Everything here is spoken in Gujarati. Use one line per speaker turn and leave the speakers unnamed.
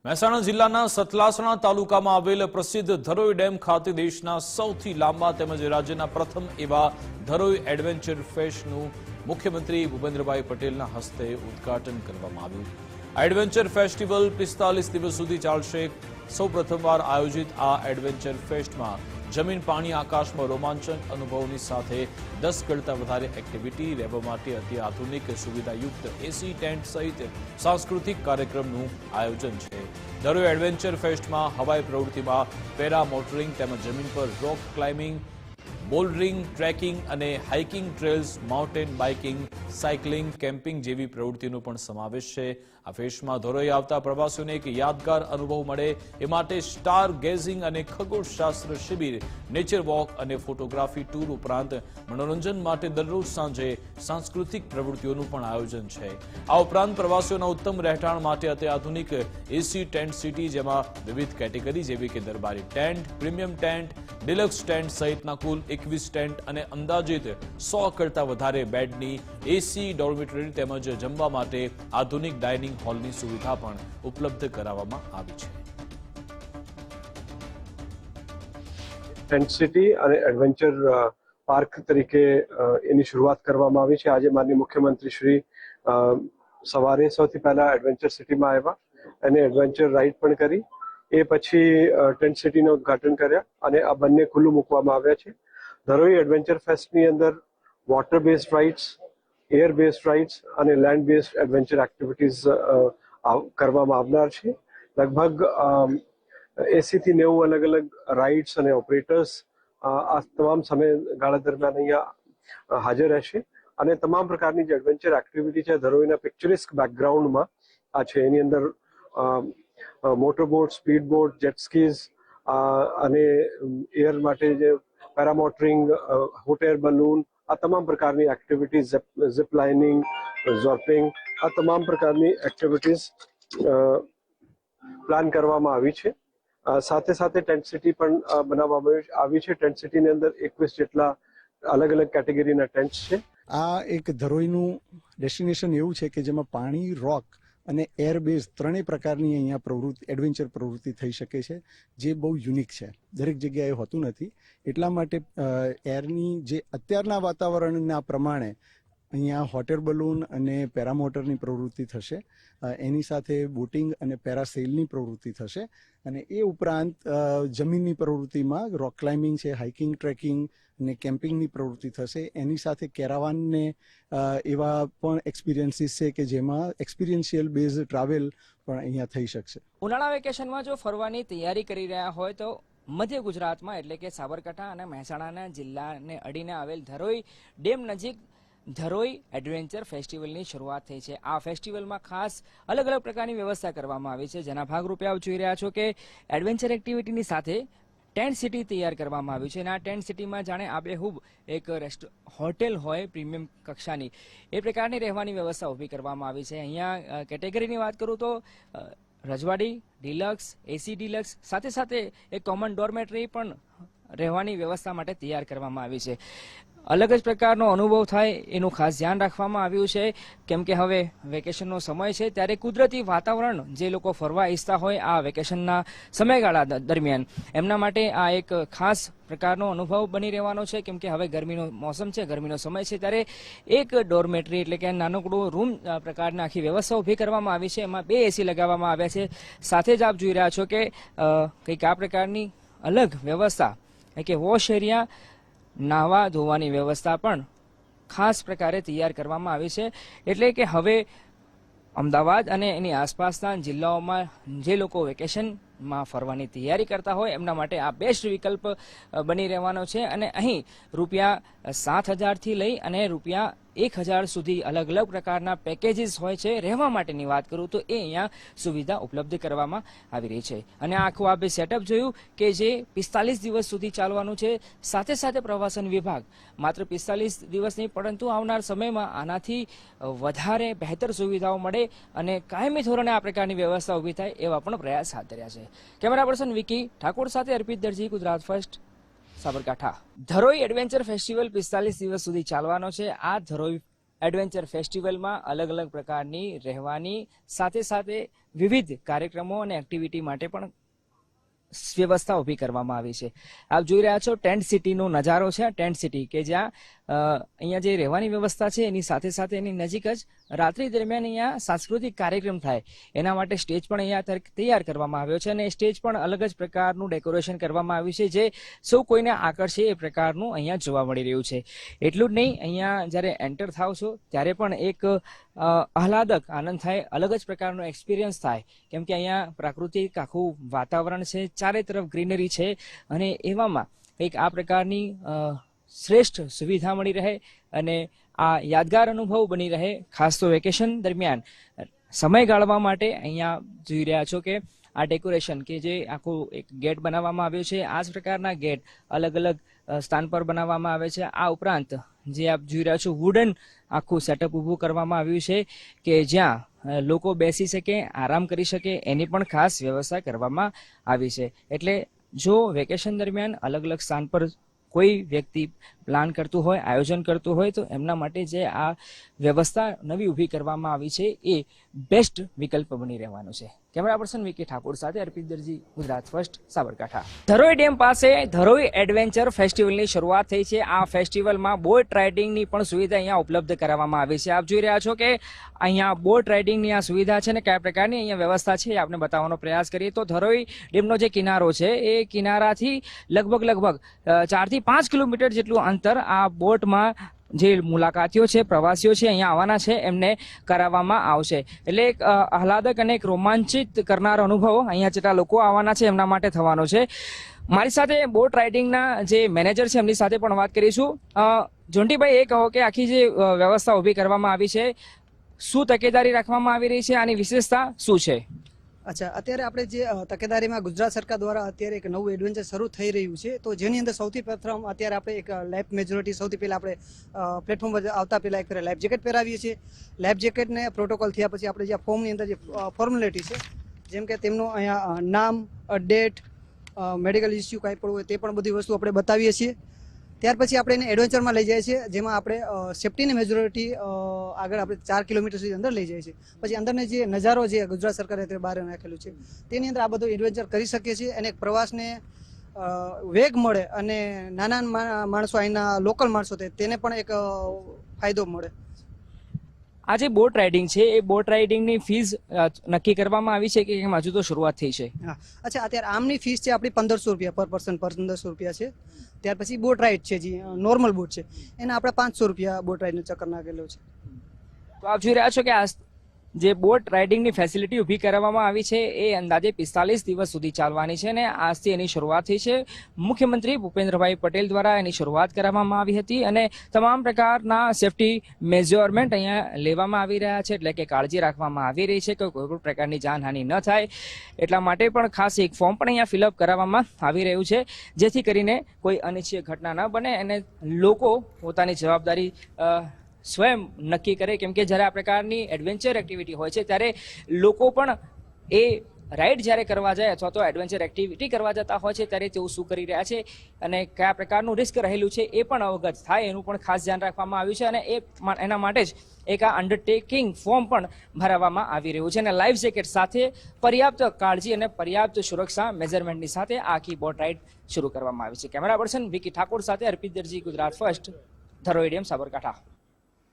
મહેસાણા જિલ્લાના સતલાસણા તાલુકામાં આવેલ પ્રસિદ્ધ ધરોઈ ડેમ ખાતે દેશના સૌથી લાંબા તેમજ રાજ્યના પ્રથમ એવા ધરોઈ એડવેન્ચર ફેસ્ટનું મુખ્યમંત્રી ભૂપેન્દ્રભાઈ પટેલના હસ્તે ઉદ્ઘાટન કરવામાં આવ્યું। આ એડવેન્ચર ફેસ્ટિવલ 45 દિવસ સુધી ચાલશે। સૌપ્રથમવાર આયોજિત આ એડવેન્ચર ફેસ્ટમાં જમીન પાણી આકાશમાં રોમાંચક અનુભવની સાથે 10 કરતા વધારે એક્ટિવિટી રહેવા માટે અતિ આધુનિક સુવિધાયુક્ત એસી ટેન્ટ સહિત સાંસ્કૃતિક કાર્યક્રમનું આયોજન છે। ધરોઈ એડવેન્ચર ફેસ્ટમાં હવાઈ પ્રવૃત્તિમાં પેરા મોટરિંગ તેમજ જમીન પર રોક ક્લાઇમ્બિંગ, બોલ્ડરિંગ, ટ્રેકિંગ અને hiking trails, mountain biking, cycling, camping જેવી પ્રવૃત્તિનો પણ સમાવેશ છે। આ ફેસ્ટમાં ધરોઈ આવતા પ્રવાસીઓને એક યાદગાર અનુભવ મળે એ માટે સ્ટાર ગેઝિંગ અને ખગોળશાસ્ત્ર શિબિર, નેચર વોક અને ફોટોગ્રાફી ટૂર ઉપરાંત મનોરંજન માટે દરરોજ સાંજે સાંસ્કૃતિક પ્રવૃત્તિઓનું પણ આયોજન છે। આ ઉપરાંત પ્રવાસીઓના ઉત્તમ રહેઠાણ માટે અત્યાધુનિક એસી ટેન્ટ સિટી, જેમાં વિવિધ કેટેગરી જેવી કે દરબારી tent, premium tent, deluxe tent સહિતના કુલ 21 ટેન્ટ અને અંદાજિત 100 કરતા વધારે બેડની એસી ડોર્મિટરી તેમજ જમવા માટે આધુનિક ડાઇનિંગ હોલની સુવિધા પણ ઉપલબ્ધ કરાવવામાં આવી છે।
ટેન્ટ સિટી અને એડવેન્ચર પાર્ક તરીકે એની શરૂઆત કરવામાં આવી છે। આજે માનનીય મુખ્યમંત્રી શ્રી સવારે સૌથી પહેલા એડવેન્ચર સિટીમાં આવ્યા અને એડવેન્ચર રાઇડ પણ કરી। એ પછી ટેન્ટ સિટીનું ઉદ્ઘાટન કર્યા અને આ બંને ખુલ્લું મૂકવામાં આવ્યા છે। ધરોઈ એડવેન્ચર ફેસ્ટની અંદર water based rides, air based rides અને લેન્ડ બેઝડ એડવેન્ચર એક્ટિવિટીઝ કરવામાં આવનાર છે। લગભગ 80 થી 90 અલગ અલગ રાઇડ્સ અને ઓપરેટર્સ આ તમામ સમયગાળા દરમિયાન અહીંયા હાજર રહેશે અને તમામ પ્રકારની જે એડવેન્ચર એક્ટિવિટી છે ધરોઈના પિક્ચરિસ્ક બેકગ્રાઉન્ડમાં આ છે। એની અંદર મોટરબોટ, સ્પીડ બોટ, જેટ સ્કીઝ અને એર માટે જે પેરામોટરિંગ, હોટ એર બલૂન, આ તમામ પ્રકારની એક્ટિવિટીઝ, ઝિપ લાઇનિંગ, ઝોર્પિંગ, આ તમામ પ્રકારની એક્ટિવિટીઝ પ્લાન કરવામાં આવી છે। સાથે સાથે ટેન્ટ સિટી પણ બનાવવામાં આવી છે। ટેન્ટ સિટીની અંદર 21 જેટલા અલગ અલગ કેટેગરીના ટેન્ટ્સ છે।
આ એક ધરોઈનું ડેસ્ટિનેશન એવું છે કે જેમાં પાણી, રોક અને એર બેઝ ત્રણેય પ્રકારની અહીંયા એડવેન્ચર પ્રવૃત્તિ થઈ શકે છે, જે બહુ યુનિક છે, દરેક જગ્યાએ હોતું નથી। એટલા માટે એરની જે અત્યારના વાતાવરણના પ્રમાણે અહીંયા હોટ એર બલૂન અને પેરામોટરની પ્રવૃત્તિ થશે, એની સાથે બોટિંગ અને પેરાસેલની પ્રવૃત્તિ થશે અને એ ઉપરાંત જમીનની પ્રવૃત્તિમાં રોક ક્લાઇમ્બિંગ છે, હાઇકિંગ, ટ્રેકિંગ અને કેમ્પિંગની પ્રવૃત્તિ થશે। એની સાથે કેરાવાનને એવા પણ એક્સપિરિયન્સીસ છે કે જેમાં એક્સપિરિયન્શિયલ બેઝ ટ્રાવેલ પણ અહીંયા થઈ શકશે।
ઉનાળા વેકેશનમાં જો ફરવાની તૈયારી કરી રહ્યા હોય તો મધ્ય ગુજરાતમાં એટલે કે સાબરકાંઠા અને મહેસાણાના જિલ્લાને અડીને આવેલ ધરોઈ ડેમ નજીક ધરોઈ એડવેન્ચર ફેસ્ટિવલની શરૂઆત થઈ છે। આ ફેસ્ટિવલમાં ખાસ અલગ અલગ પ્રકારની વ્યવસ્થા કરવામાં આવી છે, જેના ભાગરૂપે આપ જોઈ રહ્યા છો કે એડવેન્ચર એક્ટિવિટીની સાથે ટેન્ટ સિટી તૈયાર કરવામાં આવ્યું છે અને આ ટેન્ટ સિટીમાં જાણે આબેહૂબ એક હોટેલ હોય પ્રીમિયમ કક્ષાની એ પ્રકારની રહેવાની વ્યવસ્થા ઊભી કરવામાં આવી છે। અહીંયા કેટેગરીની વાત કરું તો રજવાડી, ડિલક્સ, એસી ડિલક્સ સાથે સાથે એક કોમન ડોર્મેટરી પણ રહેવાની વ્યવસ્થા માટે તૈયાર કરવામાં આવી છે। અલગ જ પ્રકારનો અનુભવ થાય એનું ખાસ ધ્યાન રાખવામાં આવ્યું છે, કેમ કે હવે વેકેશનનો સમય છે ત્યારે કુદરતી વાતાવરણ જે લોકો ફરવા ઈચ્છતા હોય આ વેકેશનના સમયગાળા દરમિયાન એમના માટે આ એક ખાસ પ્રકારનો અનુભવ બની રહેવાનો છે, કેમ કે હવે ગરમીનો મોસમ છે, ગરમીનો સમય છે ત્યારે એક ડોર્મેટરી એટલે કે નાનકડું રૂમ પ્રકારની આખી વ્યવસ્થા ઊભી કરવામાં આવી છે। એમાં 2 એસી લગાવવામાં આવ્યા છે। સાથે જ આપ જોઈ રહ્યા છો કે કંઈક આ પ્રકારની અલગ વ્યવસ્થા કે વોશ એરિયા, નાહવા ધોવાની વ્યવસ્થા પણ ખાસ પ્રકારે તૈયાર કરવામાં આવી છે। એટલે કે હવે અમદાવાદ અને એની આસપાસના જિલ્લાઓમાં જે લોકો વેકેશનમાં ફરવાની તૈયારી કરતા હોય એમના માટે આ બેસ્ટ વિકલ્પ બની રહેવાનો છે અને અહીં રૂપિયા 7,000થી લઈ અને રૂપિયા 1,000 સુધી અલગ અલગ પ્રકારના પેકેજીસ હોય છે। રહેવા માટેની વાત કરું તો એ અહીંયા સુવિધા ઉપલબ્ધ કરવામાં આવી રહી છે અને આખું આપણે સેટઅપ જોયું કે જે 45 દિવસ સુધી ચાલવાનું છે। સાથે સાથે પ્રવાસન વિભાગ માત્ર 45 દિવસ નહીં પરંતુ આવનાર સમયમાં આનાથી વધારે બહેતર સુવિધાઓ મળે અને કાયમી ધોરણે આ પ્રકારની વ્યવસ્થા ઊભી થાય એવા પણ પ્રયાસ હાથ ધર્યા છે। કેમેરા પર્સન વિકી ઠાકોર સાથે Arpit Darji, Gujarat first, Sabarkantha. Dharoi adventure festival 45 દિવસ સુધી ચાલવાનો છે। આ ધરોઈ એડવેન્ચર ફેસ્ટિવલમાં અલગ અલગ પ્રકારની રહેવાની સાથે સાથે વિવિધ કાર્યક્રમો અને એક્ટિવિટી માટે પણ વ્યવસ્થા ઊભી કરવામાં આવી છે. આપ જોઈ રહ્યા છો ટેન્ટ સિટીનો નજારો છે. ટેન્ટ સિટી કે જ્યાં અહીંયા જે રહેવાની વ્યવસ્થા છે એની સાથે સાથે એની નજીક જ રાત્રિ દરમિયાન અહીંયા સાંસ્કૃતિક કાર્યક્રમ થાય એના માટે સ્ટેજ પણ અહીંયા તૈયાર કરવામાં આવ્યો છે અને સ્ટેજ પણ અલગ જ પ્રકારનું ડેકોરેશન કરવામાં આવ્યું છે જે સૌ કોઈને આકર્ષે એ પ્રકારનું અહીંયા જોવા મળી રહ્યું છે. એટલું જ નહીં, અહીંયા જ્યારે એન્ટર થાવ છો ત્યારે પણ એક આહલાદક આનંદ થાય, અલગ જ પ્રકારનો એક્સપિરિયન્સ થાય કેમ કે અહીંયા પ્રાકૃતિક આખું વાતાવરણ છે, ચારે તરફ ગ્રીનરી છે અને એવામાં કંઈક આ પ્રકારની શ્રેષ્ઠ સુવિધા મળી રહે અને આ યાદગાર અનુભવ બની રહે. ખાસ તો વેકેશન દરમિયાન સમય ગાળવા માટે અહીંયા જોઈ રહ્યા છો કે આ ડેકોરેશન કે જે આખું એક ગેટ બનાવવામાં આવ્યો છે, આ જ પ્રકારના ગેટ અલગ અલગ સ્થાન પર બનાવવામાં આવે છે. આ ઉપરાંત જે આપ જોઈ રહ્યા છો વુડન આખું સેટઅપ ઊભું કરવામાં આવ્યું છે કે જ્યાં લોકો બેસી શકે, આરામ કરી શકે એની પણ ખાસ વ્યવસ્થા કરવામાં આવી છે. એટલે જો વેકેશન દરમિયાન અલગ અલગ સ્થાન પર કોઈ વ્યક્તિ પ્લાન કરતું હોય, આયોજન કરતું હોય તો એમના માટે જે આ વ્યવસ્થા નવી ઊભી કરવામાં આવી છે એ બેસ્ટ વિકલ્પ બની રહેવાનો છે. કેમેરા પર્સન વિકી ઠાકોર સાથે અર્પિત દરજી, ગુજરાત ફર્સ્ટ, સાબરકાંઠા. ધરોઈ ડેમ પાસે ધરોઈ એડવેન્ચર ફેસ્ટિવલની શરૂઆત થઈ છે. આ ફેસ્ટિવલમાં બોટ રાઇડિંગની પણ સુવિધા અહીંયા ઉપલબ્ધ કરાવવામાં આવી છે. આપ જોઈ રહ્યા છો કે અહીંયા બોટ રાઇડિંગની આ સુવિધા છે ને કયા પ્રકારની અહીંયા વ્યવસ્થા છે એ આપણે બતાવવાનો પ્રયાસ કરીએ તો ધરોઈ ડેમનો જે કિનારો છે એ કિનારાથી લગભગ 4 થી 5 કિલોમીટર જેટલું અંતર આ બોટમાં જે મુલાકાતીઓ છે, પ્રવાસીઓ છે અહીંયા આવવાના છે એમને કરાવવામાં આવશે. એટલે એક આહલાદક અને એક રોમાંચિત કરનાર અનુભવ અહીંયા જેટલા લોકો આવવાના છે એમના માટે થવાનો છે. મારી સાથે બોટ રાઇડિંગના જે મેનેજર છે એમની સાથે પણ વાત કરીશું. જોન્ટીભાઈ, એ કહો કે આખી જે વ્યવસ્થા ઊભી કરવામાં આવી છે શું તકેદારી રાખવામાં આવી રહી છે, આની વિશેષતા શું છે?
અચ્છા, અત્યારે આપણે જે તકેદારીમાં ગુજરાત સરકાર દ્વારા અત્યારે એક નવું એડવેન્ચર શરૂ થઈ રહ્યું છે તો જેની અંદર સૌથી પ્રથમ અત્યારે આપણે એક લાઈફ મેજોરિટી સૌથી પહેલાં આપણે પ્લેટફોર્મ પર આવતા પહેલાં એક લાઈફ જેકેટ પહેરાવીએ છીએ. લાઈફ જેકેટને પ્રોટોકોલ થયા પછી આપણે જે ફોર્મની અંદર જે ફોર્મેલિટી છે જેમ કે તેમનું અહીંયા નામ, ડેટ, મેડિકલ ઇસ્યુ કાંઈ પણ હોય તે પણ બધી વસ્તુ આપણે બતાવીએ છીએ. ત્યાર પછી આપણે એને એડવેન્ચરમાં લઈ જઈએ છીએ જેમાં આપણે સેફટીની મેજોરિટી આગળ આપણે 4 કિલોમીટર સુધી અંદર લઈ જઈએ છીએ. પછી અંદરનો જે નજારો જે ગુજરાત સરકારે અત્યારે બહાર નાખેલું છે તેની અંદર આ બધું એડવેન્ચર કરી શકીએ છીએ અને એક પ્રવાસને વેગ મળે અને નાના માણસો અહીંના લોકલ માણસો તેને પણ એક ફાયદો મળે.
આ જે બોટ રાઇડિંગ છે એ બોટ રાઇડિંગની ફીસ નક્કી કરવામાં આવી છે કે કેમ હજુ તો શરૂઆત થઈ છે?
હા, અચ્છા, અત્યારે આમની ફીસ છે આપણી 1500 રૂપિયા પર પર્સન, 1500 રૂપિયા છે. ત્યાર પછી બોટ રાઇડ છે જે નોર્મલ બોટ છે એના આપણે 500 રૂપિયા બોટ રાઇડનો ચક્કર નાખેલો છે.
તો આપ જોઈ રહ્યા છો કે આ જે બોટ રાઇડિંગની ફેસિલિટી ઊભી કરવામાં આવી છે એ અંદાજે 45 દિવસ સુધી ચાલવાની છે અને આજથી એની શરૂઆત થઈ છે. મુખ્યમંત્રી ભૂપેન્દ્રભાઈ પટેલ દ્વારા એની શરૂઆત કરવામાં આવી હતી અને તમામ પ્રકારના સેફટી મેજરમેન્ટ અહીંયા લેવામાં આવી રહ્યા છે, એટલે કે કાળજી રાખવામાં આવી રહી છે કે કોઈ પણ પ્રકારની જાનહાનિ ન થાય એટલા માટે પણ ખાસ એક ફોર્મ પણ અહીંયા ફિલઅપ કરાવવામાં આવી રહ્યું છે જેથી કરીને કોઈ અનિચ્છનીય ઘટના ન બને અને લોકો પોતાની જવાબદારી સ્વયં નક્કી કરે કેમ કે જ્યારે આ પ્રકારની એડવેન્ચર એક્ટિવિટી હોય છે ત્યારે લોકો પણ એ રાઇડ જ્યારે કરવા જાય અથવા તો એડવેન્ચર એક્ટિવિટી કરવા જતા હોય છે ત્યારે તેઓ શું કરી રહ્યા છે અને કયા પ્રકારનું રિસ્ક રહેલું છે એ પણ અવગત થાય એનું પણ ખાસ ધ્યાન રાખવામાં આવ્યું છે અને એના માટે જ એક આ અન્ડરટેકિંગ ફોર્મ પણ ભરાવવામાં આવી રહ્યું છે અને લાઈફ જેકેટ સાથે પર્યાપ્ત કાળજી અને પર્યાપ્ત સુરક્ષા મેજરમેન્ટની સાથે આખી બોટ રાઇડ શરૂ કરવામાં આવી છે. કેમેરા પર્સન વિકી ઠાકોર સાથે અર્પિત દરજી, ગુજરાત ફર્સ્ટ, ધરોઈ ડેમ, સાબરકાંઠા.